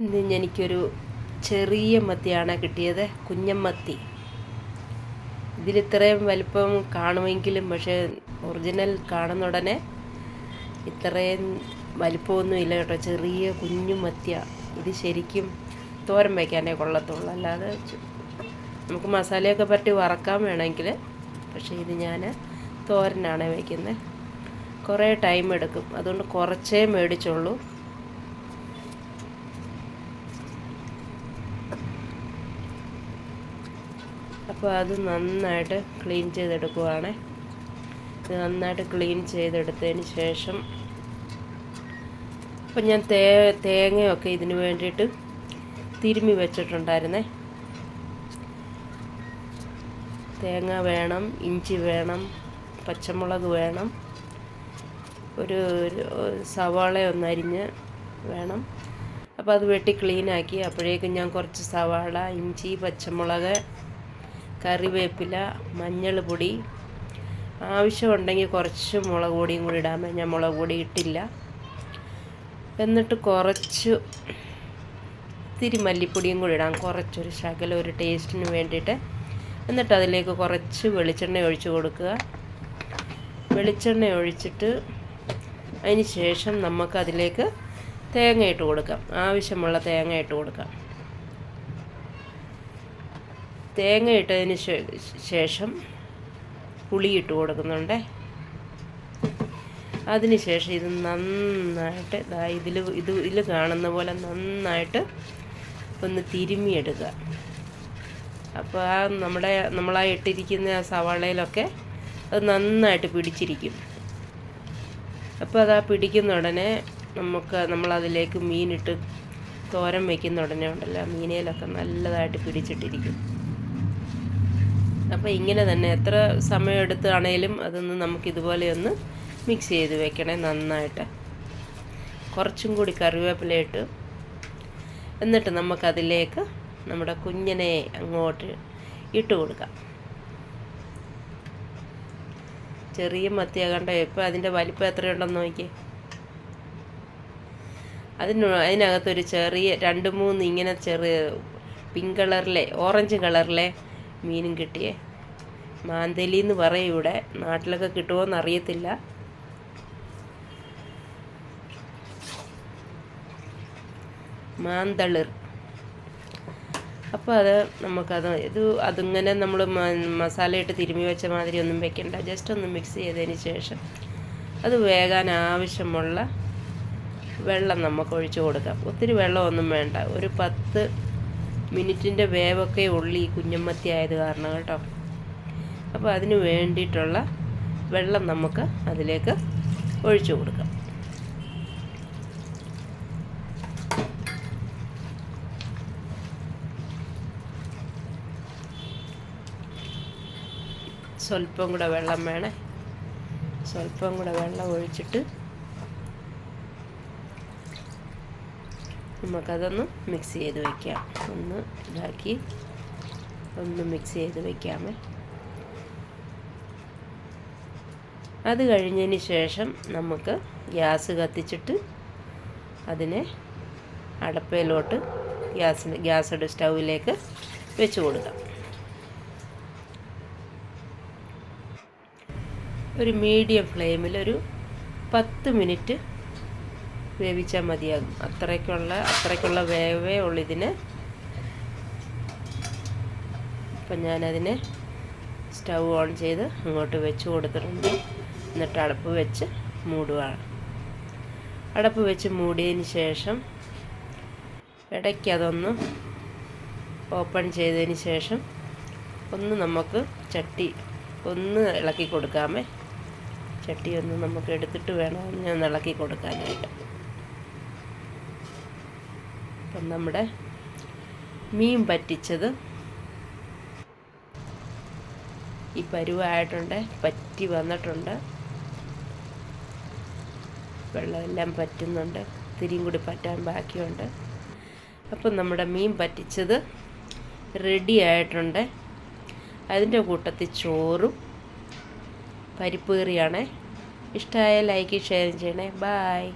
ഇന്ന് എനിക്കൊരു ചെറിയ മത്തിയാണ് കിട്ടിയത്, കുഞ്ഞമ്മത്തി. ഇതിലിത്രയും വലിപ്പം കാണുമെങ്കിലും പക്ഷേ ഒറിജിനൽ കാണുന്ന ഉടനെ ഇത്രയും വലിപ്പമൊന്നും ഇല്ല കേട്ടോ. ചെറിയ കുഞ്ഞു മത്തിയാണ്. ഇത് ശരിക്കും തോരൻ വയ്ക്കാനേ കൊള്ളത്തുള്ളൂ, അല്ലാതെ നമുക്ക് മസാലയൊക്കെ പറ്റി വറക്കാൻ വേണമെങ്കിൽ. പക്ഷേ ഇത് ഞാൻ തോരനാണ് വയ്ക്കുന്നത്. കുറേ ടൈം എടുക്കും, അതുകൊണ്ട് കുറച്ചേ മേടിച്ചുള്ളൂ. അപ്പോൾ അത് നന്നായിട്ട് ക്ലീൻ ചെയ്തെടുക്കുവാണ്. ഇത് നന്നായിട്ട് ക്ലീൻ ചെയ്തെടുത്തതിന് ശേഷം അപ്പം ഞാൻ തേങ്ങയൊക്കെ ഇതിന് വേണ്ടിയിട്ട് തിരുമ്മി വെച്ചിട്ടുണ്ടായിരുന്നേ. തേങ്ങ വേണം, ഇഞ്ചി വേണം, പച്ചമുളക് വേണം, ഒരു സവാള ഒന്നരിഞ്ഞ് വേണം. അപ്പോൾ അത് വെട്ടി ക്ലീനാക്കി. അപ്പോഴേക്കും ഞാൻ കുറച്ച് സവാള, ഇഞ്ചി, പച്ചമുളക്, കറിവേപ്പില, മഞ്ഞൾ പൊടി, ആവശ്യമുണ്ടെങ്കിൽ കുറച്ച് മുളക് പൊടിയും കൂടി ഇടാമേ. ഞാൻ മുളക് പൊടി ഇട്ടില്ല. എന്നിട്ട് കുറച്ച് ഇത്തിരി മല്ലിപ്പൊടിയും കൂടി ഇടാം, കുറച്ചൊരു ശകലം ഒരു ടേസ്റ്റിന് വേണ്ടിയിട്ട്. എന്നിട്ട് അതിലേക്ക് കുറച്ച് വെളിച്ചെണ്ണ ഒഴിച്ച് കൊടുക്കുക. വെളിച്ചെണ്ണ ഒഴിച്ചിട്ട് അതിന് ശേഷം നമുക്കതിലേക്ക് തേങ്ങ ഇട്ട് കൊടുക്കാം. ആവശ്യമുള്ള തേങ്ങ ഇട്ട് കൊടുക്കാം. തേങ്ങ ഇട്ടതിന് ശേഷം പുളി ഇട്ട് കൊടുക്കുന്നുണ്ട്. അതിന് ശേഷം ഇത് നന്നായിട്ട് ഇതിൽ കാണുന്ന പോലെ നന്നായിട്ട് ഒന്ന് തിരുമ്മിയെടുക്കുക. അപ്പോൾ നമ്മളാ ഇട്ടിരിക്കുന്ന ആ സവാളയിലൊക്കെ അത് നന്നായിട്ട് പിടിച്ചിരിക്കും. അപ്പോൾ അതാ പിടിക്കുന്ന ഉടനെ നമ്മളതിലേക്ക് മീനിട്ട് തോരൻ വയ്ക്കുന്ന ഉടനെ ഉണ്ടല്ലോ, മീനയിലൊക്കെ നല്ലതായിട്ട് പിടിച്ചിട്ടിരിക്കും. അപ്പോൾ ഇങ്ങനെ തന്നെ എത്ര സമയം എടുത്താണേലും അതൊന്ന് നമുക്കിതുപോലെ ഒന്ന് മിക്സ് ചെയ്ത് വെക്കണേ നന്നായിട്ട്. കുറച്ചും കൂടി കറിവേപ്പില ഇട്ട് എന്നിട്ട് നമുക്കതിലേക്ക് നമ്മുടെ കുഞ്ഞിനെ അങ്ങോട്ട് ഇട്ട് കൊടുക്കാം. ചെറിയ മത്തിയാകണ്ട. ഇപ്പോൾ അതിൻ്റെ വലിപ്പം എത്രയുണ്ടെന്ന് നോക്കിയേ. അതിനകത്തൊരു ചെറിയ 2-3 ഇങ്ങനെ ചെറിയ പിങ്ക് കളറിലെ ഓറഞ്ച് കളറിലെ മീനും കിട്ടിയേ. മാന്തലി എന്ന് പറയും ഇവിടെ, നാട്ടിലൊക്കെ കിട്ടുമോയെന്ന് അറിയത്തില്ല. മാന്തളിർ. അപ്പോൾ അതിങ്ങനെ നമ്മൾ മസാലയിട്ട് തിരുമ്മി വെച്ച മാതിരി ഒന്നും വെക്കണ്ട. ജസ്റ്റ് ഒന്ന് മിക്സ് ചെയ്തതിന് ശേഷം അത് വേകാൻ ആവശ്യമുള്ള വെള്ളം നമുക്ക് ഒഴിച്ച് കൊടുക്കാം. ഒത്തിരി വെള്ളമൊന്നും വേണ്ട. ഒരു 10 മിനിറ്റിൻ്റെ വേവൊക്കെ ഉള്ളി ഈ കുഞ്ഞമ്മത്തി ആയത് കാരണം കേട്ടോ. അപ്പോൾ അതിന് വേണ്ടിയിട്ടുള്ള വെള്ളം നമുക്ക് അതിലേക്ക് ഒഴിച്ചു കൊടുക്കാം. സ്വല്പം കൂടെ വെള്ളം വേണേ. സ്വല്പം കൂടെ വെള്ളം ഒഴിച്ചിട്ട് നമുക്കതൊന്ന് മിക്സ് ചെയ്ത് വയ്ക്കാം. ഒന്ന് മിക്സ് ചെയ്ത് വയ്ക്കാമേ. അത് കഴിഞ്ഞതിന് ശേഷം നമുക്ക് ഗ്യാസ് കത്തിച്ചിട്ട് അതിനെ അടപ്പയിലോട്ട് ഗ്യാസ് സ്റ്റൗവിലേക്ക് വെച്ച് കൊടുക്കാം. ഒരു മീഡിയം ഫ്ലെയിമിൽ ഒരു 10 മിനിറ്റ് വേവിച്ചാൽ മതിയാകും. അത്രയ്ക്കുള്ള വേവേ ഉള്ളൂ ഇതിന്. അപ്പം ഞാനതിനെ സ്റ്റൗ ഓൺ ചെയ്ത് അങ്ങോട്ട് വെച്ച് കൊടുത്തിട്ടുണ്ട്. എന്നിട്ട് അടപ്പ് വെച്ച് മൂടുകയാണ്. അടപ്പ് വെച്ച് മൂടിയതിന് ശേഷം ഇടയ്ക്ക് അതൊന്ന് ഓപ്പൺ ചെയ്തതിന് ശേഷം നമുക്ക് ചട്ടി ഒന്ന് ഇളക്കി കൊടുക്കാമേ. ചട്ടി ഒന്ന് നമുക്ക് എടുത്തിട്ട് വേണം ഒന്ന് ഇളക്കി കൊടുക്കാനായിട്ട്. അപ്പം നമ്മുടെ മീൻ പറ്റിച്ചത് ഈ പരുവായിട്ടുണ്ട്, പറ്റി വന്നിട്ടുണ്ട്. വെള്ളമെല്ലാം പറ്റുന്നുണ്ട്, ഇത്തിരിയും കൂടി പറ്റാൻ ബാക്കിയുണ്ട്. അപ്പം നമ്മുടെ മീൻ പറ്റിച്ചത് റെഡി ആയിട്ടുണ്ട്. അതിൻ്റെ കൂട്ടത്തിൽ ചോറും പരിപ്പ് കറിയാണ്. ഇഷ്ടമായ ലൈക്ക് ഷെയർ ചെയ്യണേ. ബായ്.